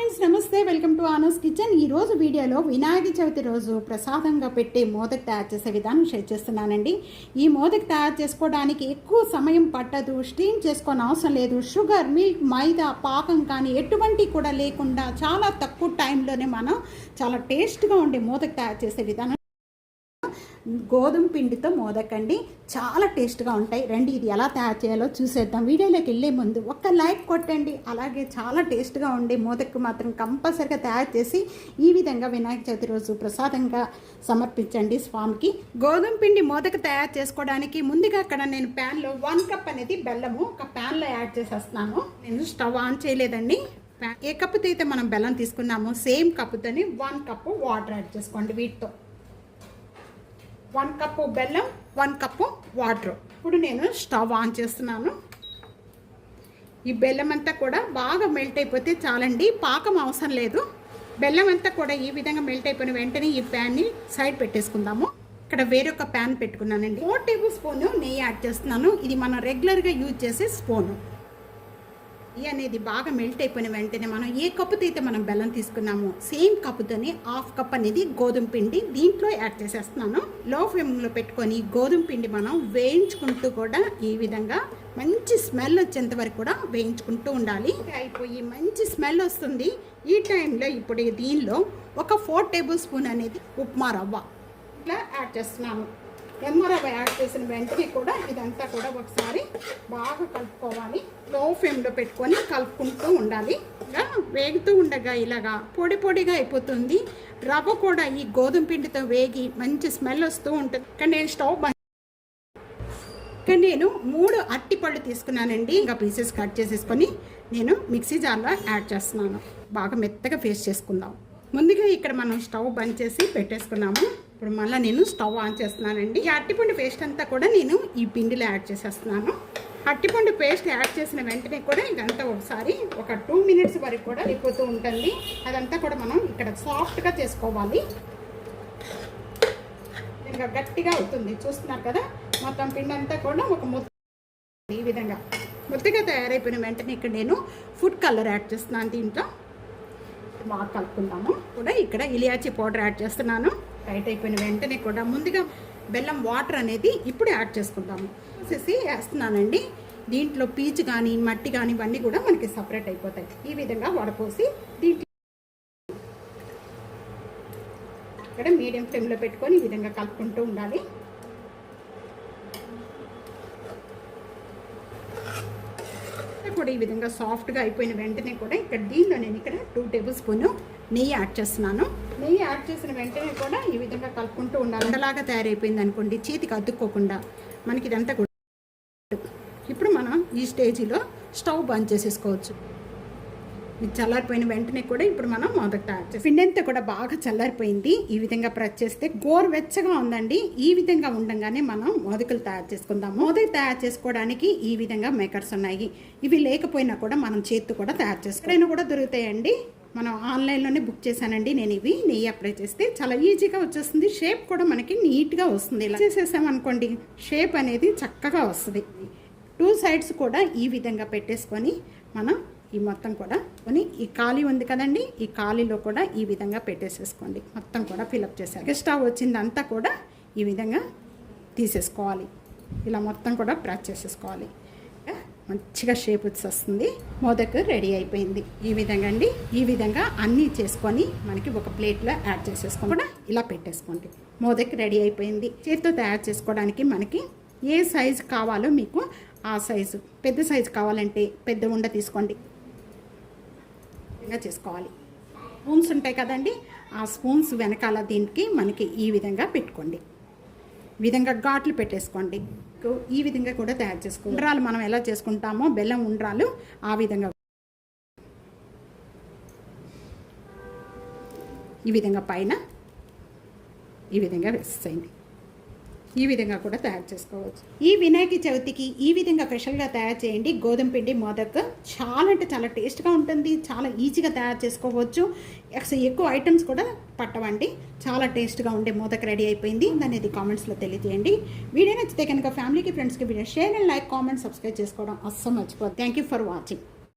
Friends నమస్తే, welcome to anus kitchen. ఈ రోజు వీడియోలో వినాయక చవితి రోజు ప్రసాదంగా పెట్టే మోదక్ తయారు చేసే విధానం షేర్ చేస్తున్నానండి. ఈ మోదక్ తయారు చేసుకోవడానికి ఎక్కువ సమయం పట్టదు, స్టీమ్ చేసుకోని అవసరం లేదు. షుగర్, మిల్క్, మైదా, పాకం కానీ ఎటువంటి కూడా లేకుండా చాలా తక్కువ టైంలోనే మనం చాలా టేస్ట్గా ఉండే మోదక్ తయారు చేసే విధానం. గోధుమ పిండితో మోదక్ అండి, చాలా టేస్ట్గా ఉంటాయి. రండి ఇది ఎలా తయారు చేయాలో చూసేద్దాం. వీడియోలోకి వెళ్ళే ముందు ఒక్క లైక్ కొట్టండి. అలాగే చాలా టేస్ట్గా ఉండే మోదక్ మాత్రం కంపల్సరిగా తయారు చేసి ఈ విధంగా వినాయక చవితి రోజు ప్రసాదంగా సమర్పించండి స్వామికి. గోధుమ పిండి మోదక్ తయారు చేసుకోవడానికి ముందుగా అక్కడ నేను ప్యాన్లో 1 కప్ అనేది బెల్లము ఒక ప్యాన్లో యాడ్ చేసేస్తున్నాను. నేను స్టవ్ ఆన్ చేయలేదండి. ఏ కప్పుతో అయితే మనం బెల్లం తీసుకున్నామో సేమ్ కప్పుతోని 1 కప్పు వాటర్ యాడ్ చేసుకోండి. వీటితో 1 కప్పు బెల్లం, 1 కప్పు వాటర్. ఇప్పుడు నేను స్టవ్ ఆన్ చేస్తున్నాను. ఈ బెల్లం అంతా కూడా బాగా మెల్ట్ అయిపోతే చాలండి, పాకం అవసరం లేదు. బెల్లం అంతా కూడా ఈ విధంగా మెల్ట్ అయిపోయిన వెంటనే ఈ ప్యాన్ని సైడ్ పెట్టేసుకుందాము. ఇక్కడ వేరొక ప్యాన్ పెట్టుకున్నానండి. 4 టేబుల్ స్పూన్ నెయ్యి యాడ్ చేస్తున్నాను. ఇది మనం రెగ్యులర్గా యూజ్ చేసే స్పూను. నెయ్యి అనేది బాగా మెల్ట్ అయిపోయిన వెంటనే మనం ఏ కప్పుతో అయితే మనం బెల్లం తీసుకున్నామో సేమ్ కప్పుతోనే 1/2 కప్ అనేది గోధుమ పిండి దీంట్లో యాడ్ చేసేస్తున్నాను. లో ఫ్లేమ్లో పెట్టుకొని గోధుమ పిండి మనం వేయించుకుంటూ కూడా ఈ విధంగా మంచి స్మెల్ వచ్చేంత వరకు కూడా వేయించుకుంటూ ఉండాలి. అయిపోయి మంచి స్మెల్ వస్తుంది. ఈ టైంలో ఇప్పుడు దీనిలో ఒక 4 టేబుల్ స్పూన్ అనేది ఉప్మా రవ్వ ఇట్లా యాడ్ చేస్తున్నాను. రవ్వ యాడ్ చేసిన వెంటనే కూడా ఇదంతా కూడా ఒకసారి బాగా కలుపుకోవాలి. లో ఫ్లేమ్లో పెట్టుకొని కలుపుకుంటూ ఉండాలి. ఇలా వేగుతూ ఉండగా ఇలాగా పొడి పొడిగా అయిపోతుంది. రవ్వ కూడా ఈ గోధుమ పిండితో వేగి మంచి స్మెల్ వస్తూ ఉంటుంది. కానీ నేను స్టవ్ నేను 3 అరటిపళ్ళు తీసుకున్నానండి. ఇంకా పీసెస్ కట్ చేసేసుకొని నేను మిక్సీ జార్లో యాడ్ చేస్తున్నాను. బాగా మెత్తగా పేస్ట్ చేసుకుందాం. ముందుగా ఇక్కడ మనం స్టవ్ బంద్ చేసి పెట్టేసుకున్నాము. ఇప్పుడు మళ్ళీ నేను స్టవ్ ఆన్ చేస్తున్నానండి. ఈ అరటిపండు పేస్ట్ అంతా కూడా నేను ఈ పిండిలో యాడ్ చేసేస్తున్నాను. అరటిపండు పేస్ట్ యాడ్ చేసిన వెంటనే కూడా ఇదంతా ఒకసారి ఒక 2 మినిట్స్ వరకు కూడా అయిపోతూ ఉంటుంది. అదంతా కూడా మనం ఇక్కడ సాఫ్ట్గా చేసుకోవాలి. ఇంకా గట్టిగా అవుతుంది. చూస్తున్నారు కదా, మొత్తం పిండి అంతా కూడా ఒక ఈ విధంగా ముద్దగా తయారైపోయిన వెంటనే ఇక్కడ నేను ఫుడ్ కలర్ యాడ్ చేస్తున్నాను. దీంట్లో బాగా కలుపుకుందాము. కూడా ఇక్కడ ఇలాచీ పౌడర్ యాడ్ చేస్తున్నాను. టైట్ అయిపోయిన వెంటనే కూడా ముందుగా బెల్లం వాటర్ అనేది ఇప్పుడు యాడ్ చేసుకుందాము. వేసేసి వేస్తున్నానండి. దీంట్లో పీచు కానీ మట్టి కానీ ఇవన్నీ కూడా మనకి సపరేట్ అయిపోతాయి. ఈ విధంగా వడపోసి దీంట్లో ఇక్కడ మీడియం ఫ్లేమ్లో పెట్టుకొని ఈ విధంగా కలుపుకుంటూ ఉండాలి. కూడా ఈ విధంగా సాఫ్ట్గా అయిపోయిన వెంటనే కూడా ఇక్కడ దీనిలో నేను ఇక్కడ 2 టేబుల్ స్పూన్ నెయ్యి యాడ్ చేస్తున్నాను. నెయ్యి యాడ్ చేసిన వెంటనే కూడా ఈ విధంగా కలుపుకుంటూ ఉండాలి. ఉండలాగా తయారైపోయింది అనుకోండి, చేతికి అద్దుకోకుండా మనకి ఇదంతా కూడా. ఇప్పుడు మనం ఈ స్టేజ్లో స్టవ్ బంద్ చేసేసుకోవచ్చు. ఇది చల్లారిపోయిన వెంటనే కూడా ఇప్పుడు మనం మోదక్ తయారు చేస్తాం. పిండి అంతా కూడా బాగా చల్లారిపోయింది. ఈ విధంగా ప్రెస్ చేస్తే గోరువెచ్చగా ఉందండి. ఈ విధంగా ఉండగానే మనం మోదకులు తయారు చేసుకుందాం. మోదక్ తయారు చేసుకోవడానికి ఈ విధంగా మేకర్స్ ఉన్నాయి. ఇవి లేకపోయినా కూడా మనం చేతితో కూడా తయారు చేసుకోవడం కూడా దొరుకుతాయండి. మనం ఆన్లైన్లోనే బుక్ చేశానండి నేను. ఇవి నెయ్యి అప్లై చేస్తే చాలా ఈజీగా వచ్చేస్తుంది. షేప్ కూడా మనకి నీట్గా వస్తుంది. ఇలా చేసేసామనుకోండి షేప్ అనేది చక్కగా వస్తుంది. 2 సైడ్స్ కూడా ఈ విధంగా పెట్టేసుకొని మనం ఈ మొత్తం కూడా కొని ఈ ఖాళీ ఉంది కదండి, ఈ ఖాళీలో కూడా ఈ విధంగా పెట్టేసేసుకోండి. మొత్తం కూడా ఫిలప్ చేశారు. స్టవ్ వచ్చిందంతా కూడా ఈ విధంగా తీసేసుకోవాలి. ఇలా మొత్తం కూడా ప్రెస్ చేసేసుకోవాలి. మంచిగా షేప్ వచ్చేస్తుంది. మోదక్ రెడీ అయిపోయింది. ఈ విధంగా అండి, ఈ విధంగా అన్నీ చేసుకొని మనకి ఒక ప్లేట్లో యాడ్ చేసేసుకొని కూడా ఇలా పెట్టేసుకోండి. మోదక్ రెడీ అయిపోయింది. చేతితో తయారు చేసుకోవడానికి మనకి ఏ సైజు కావాలో మీకు ఆ సైజు, పెద్ద సైజు కావాలంటే పెద్ద ఉండ తీసుకోండి. చేసుకోవాలి. స్పూన్స్ ఉంటాయి కదండి, ఆ స్పూన్స్ వెనకాల దీనికి మనకి ఈ విధంగా పెట్టుకోండి. విధంగా ఘాట్లు పెట్టేసుకోండి. ఈ విధంగా కూడా తయారు చేసుకోండి. ఉండ్రాలు మనం ఎలా చేసుకుంటామో బెల్లం ఉండ్రాలు ఆ విధంగా ఈ విధంగా పైన ఈ విధంగా వేసేయండి. ఈ విధంగా కూడా తయారు చేసుకోవచ్చు. ఈ వినాయక చవితికి ఈ విధంగా స్పెషల్గా తయారు చేయండి. గోధుమ పిండి మోదక్ చాలా అంటే చాలా టేస్ట్గా ఉంటుంది. చాలా ఈజీగా తయారు చేసుకోవచ్చు. ఎక్కువ ఐటమ్స్ కూడా పట్టవండి. చాలా టేస్ట్గా ఉండే మోదక్ రెడీ అయిపోయింది అనేది కామెంట్స్లో తెలియజేయండి. వీడియో నచ్చితే కనుక ఫ్యామిలీకి ఫ్రెండ్స్కి video share and like, comment, subscribe చేసుకోవడం అస్సలు మర్చిపోదు. Thank you for watching.